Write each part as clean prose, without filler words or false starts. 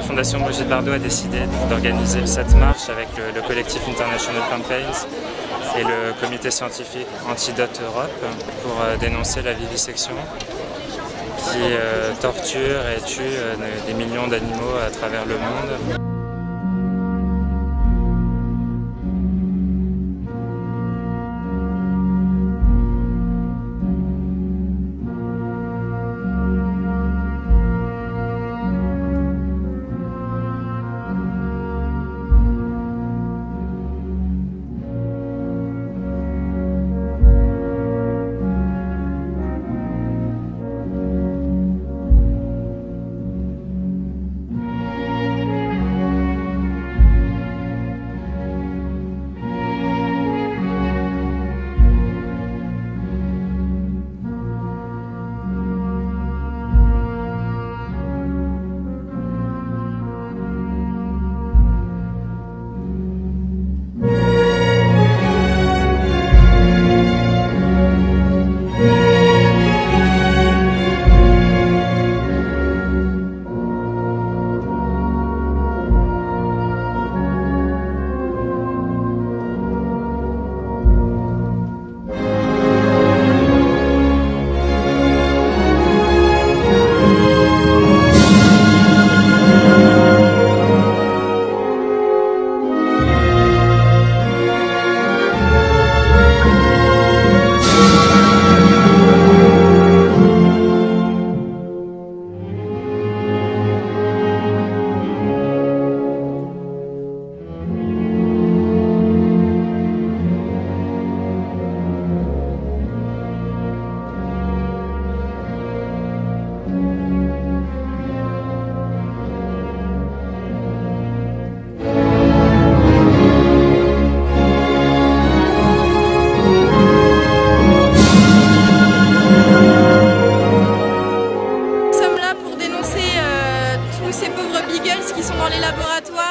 Fondation Brigitte Bardot a décidé d'organiser cette marche avec le collectif International Campaigns et le comité scientifique Antidote Europe pour dénoncer la vivisection qui torture et tue des millions d'animaux à travers le monde.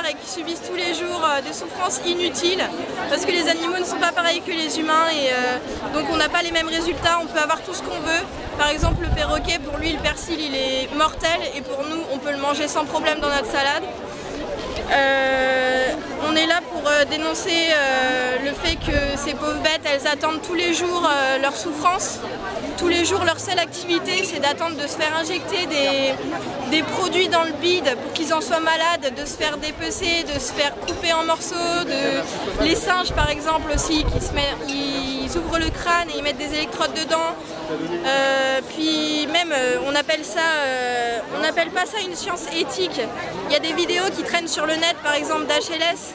Et qui subissent tous les jours des souffrances inutiles parce que les animaux ne sont pas pareils que les humains et donc on n'a pas les mêmes résultats, on peut avoir tout ce qu'on veut. Par exemple le perroquet, pour lui le persil il est mortel et pour nous on peut le manger sans problème dans notre salade. On est là pour dénoncer le fait que ces pauvres bêtes, elles attendent tous les jours leur souffrance. Tous les jours, leur seule activité, c'est d'attendre de se faire injecter des produits dans le bide pour qu'ils en soient malades, de se faire dépecer, de se faire couper en morceaux. Les singes, par exemple, aussi, ils ouvrent le crâne et ils mettent des électrodes dedans. Puis même, on n'appelle pas ça une science éthique. Il y a des vidéos qui traînent sur le net, par exemple d'HLS,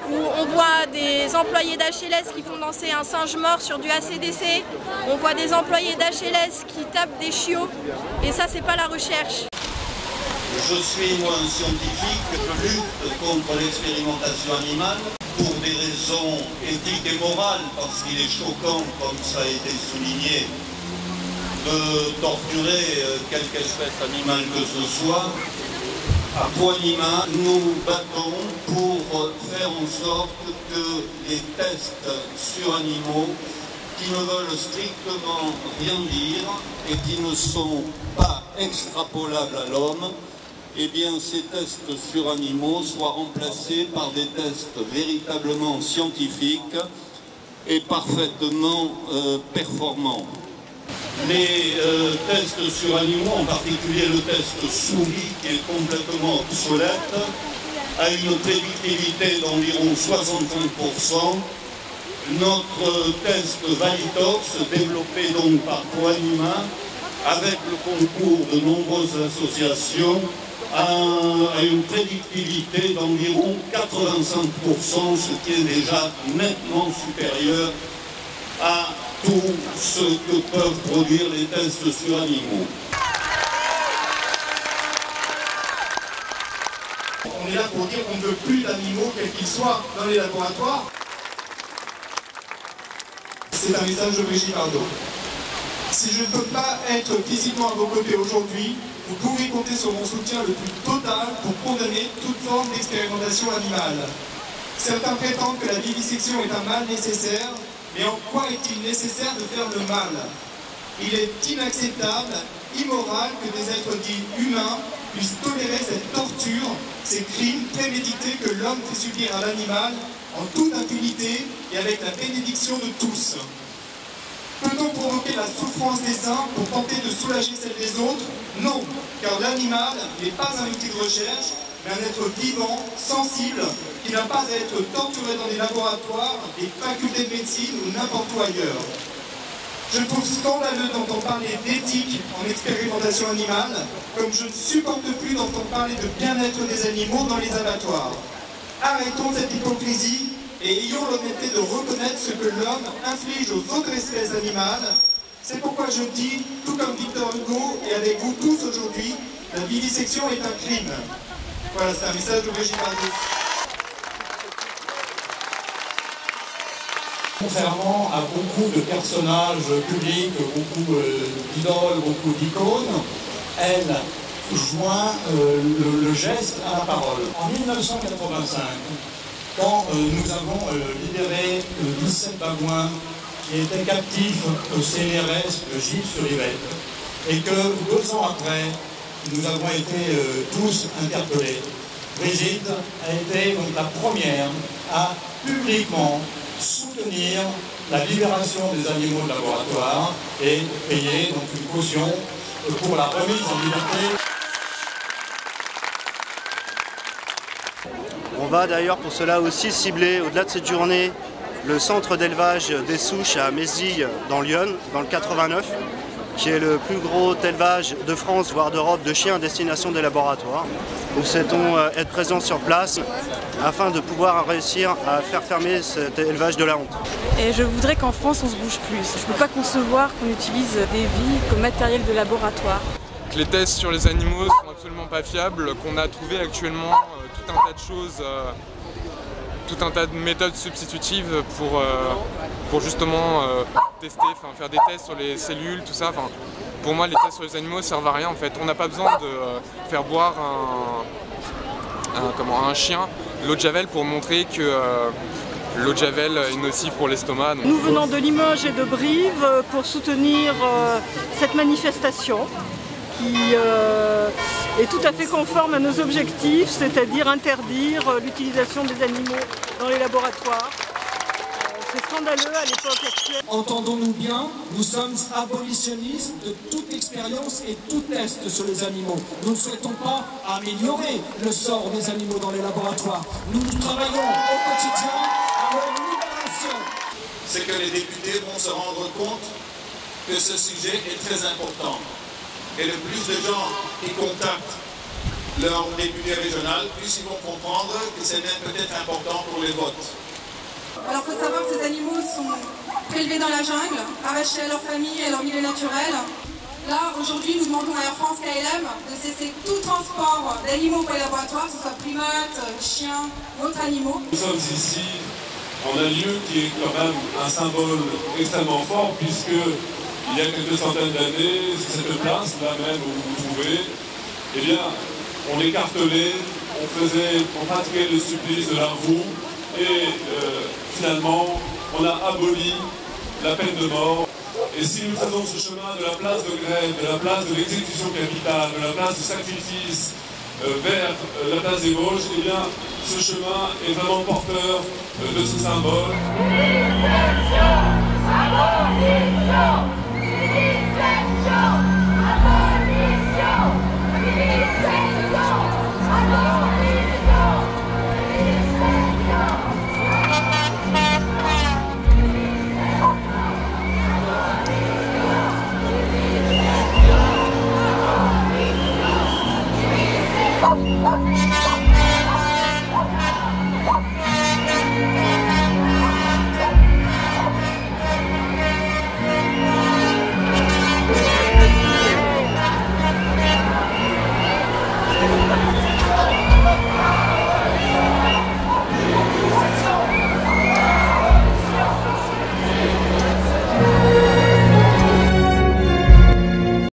où on voit des employés d'HLS qui font danser un singe mort sur du ACDC, on voit des employés d'HLS qui tapent des chiots, et ça c'est pas la recherche. Je suis moi un scientifique, je lutte contre l'expérimentation animale pour des raisons éthiques et morales, parce qu'il est choquant, comme ça a été souligné, de torturer quelque espèce animale que ce soit. À Poignima, nous battons pour faire en sorte que les tests sur animaux qui ne veulent strictement rien dire et qui ne sont pas extrapolables à l'homme, eh bien ces tests sur animaux soient remplacés par des tests véritablement scientifiques et parfaitement performants. Les tests sur animaux, en particulier le test souris qui est complètement obsolète, a une prédictivité d'environ 65%. Notre test Valitox, développé donc par Poignima, avec le concours de nombreuses associations, a une prédictivité d'environ 85%, ce qui est déjà nettement supérieur à tout ce que peuvent produire les tests sur animaux. On est là pour dire qu'on ne veut plus d'animaux, quels qu'ils soient, dans les laboratoires. C'est un message de Brigitte Bardot. Si je ne peux pas être physiquement à vos côtés aujourd'hui, vous pouvez compter sur mon soutien le plus total pour condamner toute forme d'expérimentation animale. Certains prétendent que la vivisection est un mal nécessaire, mais en quoi est-il nécessaire de faire le mal? Il est inacceptable, immoral que des êtres dits humains puisse tolérer cette torture, ces crimes prémédités que l'homme fait subir à l'animal en toute impunité et avec la bénédiction de tous. Peut-on provoquer la souffrance des uns pour tenter de soulager celle des autres? Non, car l'animal n'est pas un outil de recherche, mais un être vivant, sensible, qui n'a pas à être torturé dans des laboratoires, des facultés de médecine ou n'importe où ailleurs. Je trouve scandaleux d'entendre parler d'éthique en expérimentation animale, comme je ne supporte plus d'entendre parler de bien-être des animaux dans les abattoirs. Arrêtons cette hypocrisie et ayons l'honnêteté de reconnaître ce que l'homme inflige aux autres espèces animales. C'est pourquoi je dis, tout comme Victor Hugo et avec vous tous aujourd'hui, la vivisection est un crime. Voilà, c'est un message de Brigitte Bardot. Contrairement à beaucoup de personnages publics, beaucoup d'idoles, beaucoup d'icônes, elle joint le geste à la parole. En 1985, quand nous avons libéré 17 babouins qui étaient captifs au CNRS de Gilles-sur-Yvette, et que 2 ans après, nous avons été tous interpellés, Brigitte a été donc la première à publiquement soutenir la libération des animaux de laboratoire et payer donc une caution pour la remise en liberté. On va d'ailleurs pour cela aussi cibler, au-delà de cette journée, le centre d'élevage des souches à Mézille dans l'Yonne, dans le 89, qui est le plus gros élevage de France, voire d'Europe, de chiens à destination des laboratoires. Nous souhaitons être présents sur place afin de pouvoir réussir à faire fermer cet élevage de la honte. Et je voudrais qu'en France on se bouge plus. Je ne peux pas concevoir qu'on utilise des vies comme matériel de laboratoire. Les tests sur les animaux sont absolument pas fiables, qu'on a trouvé actuellement tout un tas de choses, tout un tas de méthodes substitutives pour justement tester, faire des tests sur les cellules, tout ça. Pour moi, les tests sur les animaux servent à rien en fait. On n'a pas besoin de faire boire un chien l'eau de Javel pour montrer que l'eau de Javel est nocive pour l'estomac. Nous venons de Limoges et de Brive pour soutenir cette manifestation qui est tout à fait conforme à nos objectifs, c'est-à-dire interdire l'utilisation des animaux dans les laboratoires. C'est scandaleux à l'époque actuelle. Entendons-nous bien, nous sommes abolitionnistes de toute expérience et tout test sur les animaux. Nous ne souhaitons pas améliorer le sort des animaux dans les laboratoires. Nous travaillons au quotidien à leur libération. C'est que les députés vont se rendre compte que ce sujet est très important. Et le plus de gens qui contactent leur député régional, plus ils vont comprendre que c'est même peut-être important pour les votes. Alors il faut savoir que ces animaux sont prélevés dans la jungle, arrachés à leur famille et à leur milieu naturel. Là, aujourd'hui, nous demandons à Air France KLM de cesser tout transport d'animaux pour les laboratoires, que ce soit primates, chiens ou autres animaux. Nous sommes ici en un lieu qui est quand même un symbole extrêmement fort, puisque il y a quelques centaines d'années, cette place, là même où vous vous trouvez, eh bien, on écartelait, on pratiquait le supplice de la roue, et finalement, on a aboli la peine de mort. Et si nous faisons ce chemin de la place de grève, de la place de l'exécution capitale, de la place du sacrifice vers la place des Vosges, eh bien, ce chemin est vraiment porteur de ce symbole.